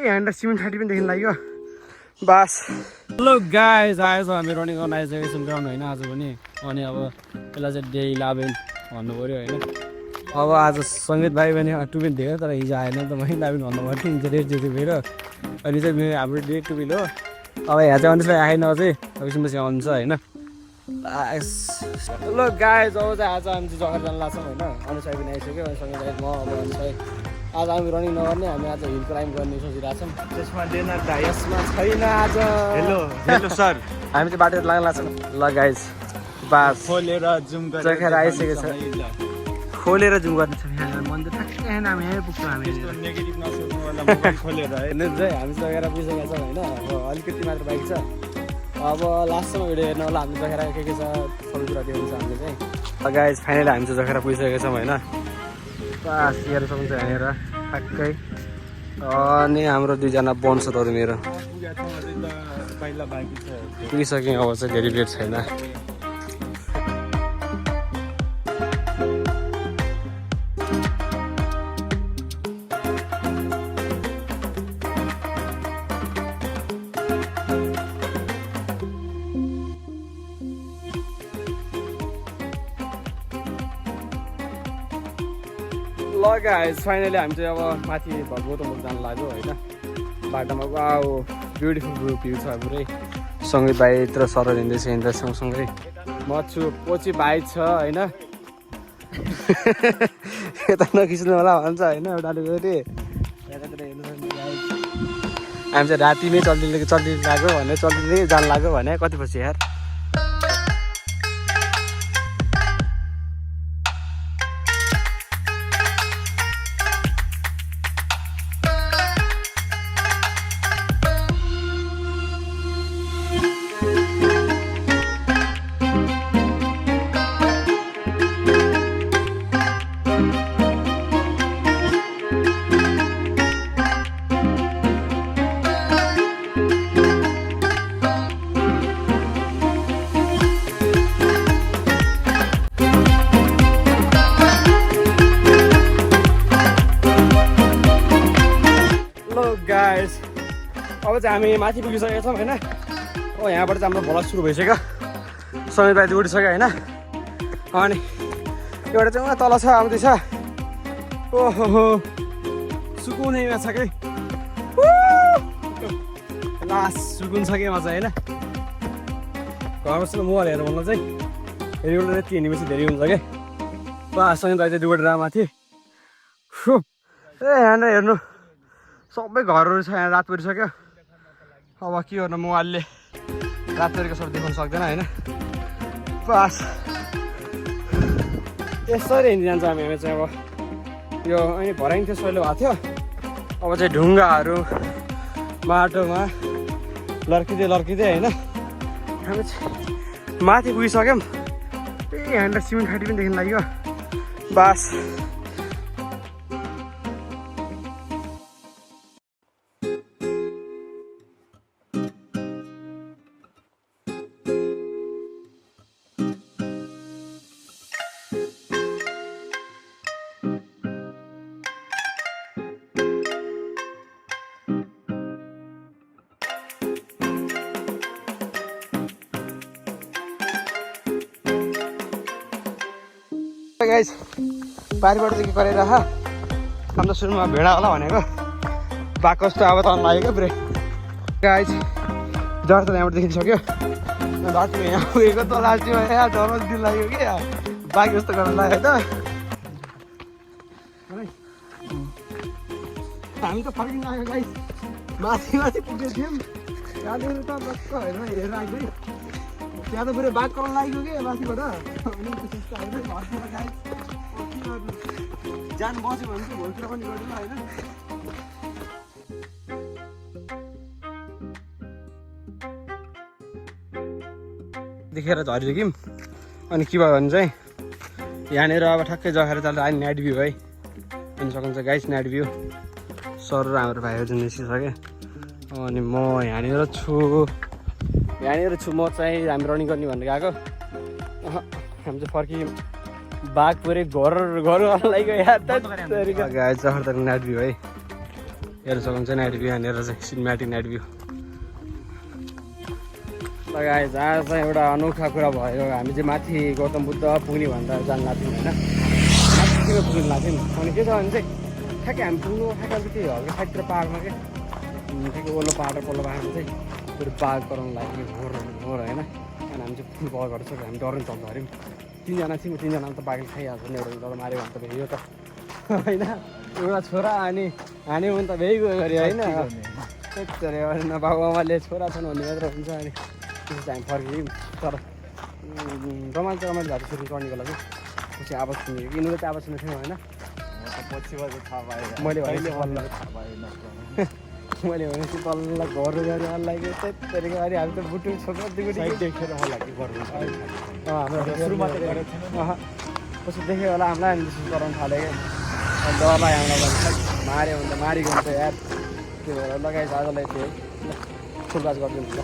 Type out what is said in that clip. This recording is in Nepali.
ह्यान्ड सिमेन्ट फाटी पनि देख्न लाग्यो बास। हेलो गाइज, आएछ हामी रनिङ गर्न आइसकेको छौँ ग्राउन्ड होइन आज पनि। अनि अब यसलाई चाहिँ डे 11 भन्नु पऱ्यो होइन। अब आज सङ्गीत भाइ पनि टुबिन थियो तर हिजो आएन त, मैले 11 भन्नु पर्थ्यो। हिजो रेट दिएको भएर अनि चाहिँ मेरो हाम्रो डे टुबिन हो। अब यहाँ चाहिँ अनिस भाइ आएन अझै, एकछिन पछि आउँछ होइन। हेलो गाइज, अब चाहिँ आज हामी चाहिँ जग्गा जान लाग्छौँ होइन। अनिस भाइ पनि आइसक्यो अनि सङ्गीत भाइ म अब अनिस भाइ आज हामी रनिङ नगर्ने, हामी आज हिल क्लाइम्ब गर्ने सोचिरहेको छौँ। त्यसमा डेनर दाइ यसमा छैन आज। हेलो हेलो सर, हामी चाहिँ बाटो लाग्न लाग्छौँ। ल गाइज बास खोलेर जुम गरेर आइसकेको छ, खोलेर जुम गर्ने छ यहाँ मन्दिर ठ्याक्कै यहाँ हामी यहीँ पुग्छौँ। हामी नेगेटिभ नसोच्नु होला, मोबाइल खोलेर होइन चाहिँ हामी जगेर पुगिसकेको छौँ होइन। अब अलिकति मात्र बाइक छ, अब लास्टसम्म भिडियो हेर्नु होला। हामी जगेर के छ सबै कुरा देखाउँछ हामीले चाहिँ। गाइज फाइनली हामी चाहिँ जगेर पुगिसकेको छौँ होइन। बास हेर सक्नुहुन्छ यहाँनिर ठ्याक्कै। अनि हाम्रो दुईजना बोनसरहरू मेरो पुगिसक्यौँ, अब चाहिँ धेरै लेट छैन। ल गाइज फाइनली हामी चाहिँ अब माथि गौतमबुद्ध जानु लाग्यो होइन। बाटोमा वाउ ब्युटिफुल भ्यू छ पुरै। सङ्गीत भाइ यत्र सर हिँड्दैछ हिँड्दा सँगसँगै म छु, पछि भाइ छ होइन। यता नखिच्नु होला भन्छ होइन एउटाले फेरि। हामी चाहिँ रातिमै चल्दिँदै लाग्यो भने चल्दिँदै जानु लाग्यो भने कति पछि यार। गाइस अब चाहिँ हामी माथि पुगिसकेका छौँ होइन। अब यहाँबाट चाहिँ हाम्रो भ्लग सुरु भइसक्यो। समीर भाइ चाहिँ उठिसक्यो होइन। अनि एउटा चाहिँ उहाँ तल छ आउँदैछ। ओहो सुकुनैमा छ कि लास्ट सुकुन छ कि मजा होइन। घरबाट मोबाइल हेर्नु भन्दा चाहिँ हेरिबाट यति हिँडेपछि धेरै हुन्छ क्या। समीर भाइ चाहिँ दुईवटा माथि। ए यहाँनिर हेर्नु सबै घरहरू छ यहाँ, रात परिसक्यो। अब के गर्नु मोबाइलले रात परिको सब देखाउनु सक्दैन होइन। बास यसरी हिँड्दै जान्छ हामी चाहिँ। अब यो अनि भराइङ थियो सहिले भएको थियो, अब चाहिँ ढुङ्गाहरू बाटोमा लर्किँदै होइन हामी चाहिँ माथि पुगिसक्यौँ। यहाँनिर सिमेन्ट फाटी पनि देख्न लाग्यो बास। गाइस बारीबाट चाहिँ के गरेर हाम्रो सुरुमा भेडा होला भनेको बाघ कस्तो अब त लाग्यो क्या पुरै। गाइस डर त यहाँबाट देखिसक्यो। बाटो यहाँ पुगेको त लास्टमा यहाँ डर दिन लाग्यो कि बाघ जस्तो गर्न लाग्यो त। हामी त फर्किन लाग्यो गाइस, माथि पुगेको थियौँ। त्यहाँदेखि त लक्क हेरेर आएको त्यहाँ त पुरै बाघ कराउन लाग्यो कि माथिबाट। जान बस्यो भने चाहिँ भोलितिर पनि गर्दैन होइन। देखेर झरिसक्यौँ। अनि के भयो भने चाहिँ यहाँनिर अब ठ्याक्कै जगाएर चाल्दा अहिले नाइट भ्यू है हेर्नु सक्नुहुन्छ गाइस। नाइट भ्यू सर र हाम्रो भाइहरू चाहिँ निस्किसक्यो। अनि म यहाँनिर छु म चाहिँ हामी रनिङ गर्ने भनेर गएको। हामी चाहिँ फर्कियौँ। बाघ पुरै घर लाग्यो यार। गाइस जबरदस्त नाइट भ्यू है। हेर्न सक्नुहुन्छ नाइट भ्यू यहाँनिर चाहिँ सिनेमेटिक नाइट भ्यू। गाइस आज चाहिँ एउटा अनौठा कुरा भयो। हामी चाहिँ माथि गौतम बुद्ध पुग्ने भन्दा जान लाग्थ्यौँ होइन, माथि किन पुग्नु लाग्थ्यौँ अनि के छ भने चाहिँ ठ्याक्कै हामी पुग्नु ठ्याक्कै त्यही हो कि साइडतिर पाहाडमा के ठ्याक्कै ओल्लो पाहाड र पल्लो पाहाडमा चाहिँ फेरि बाघ कराउनु लाग्यो घोर होइन। अनि हामी चाहिँ फुल कभर गरिसक्यो, हामी डर चल्छ अरे 3जना थियौँ, 3जनामा त बाघले खाइहाल्छ नि, एउटा माऱ्यो भने त भ्याइयो त होइन। एउटा छोरा अनि हान्यो भने त भ्याइगयो अरे होइन। त्यही न बाबुआमाले छोरा छन् भन्ने मात्र हुन्छ। अनि त्यसपछि हामी फर्क्यौँ, तर रमाइलो भएको थियो चढ्नेको लागि। पछि आवाज सुनेको कि यिनीहरू त आवाज सुनेको थिएन होइन, मैले भनेपछि तल्ल घर जाने मन लाग्यो। त्यही अनि हामी त बुटु छोपेर देखेर होला कि कस्तो देख्यो होला हामीलाई, अनि त्यसपछि कराउनु थाल्यो क्या। अनि डर लाग्यो हामीलाई, माऱ्यो भने त मारिगयो भने त यार। त्यो भएर लगाइस आजलाई त्यो फुलबाज गरिदिनु ल।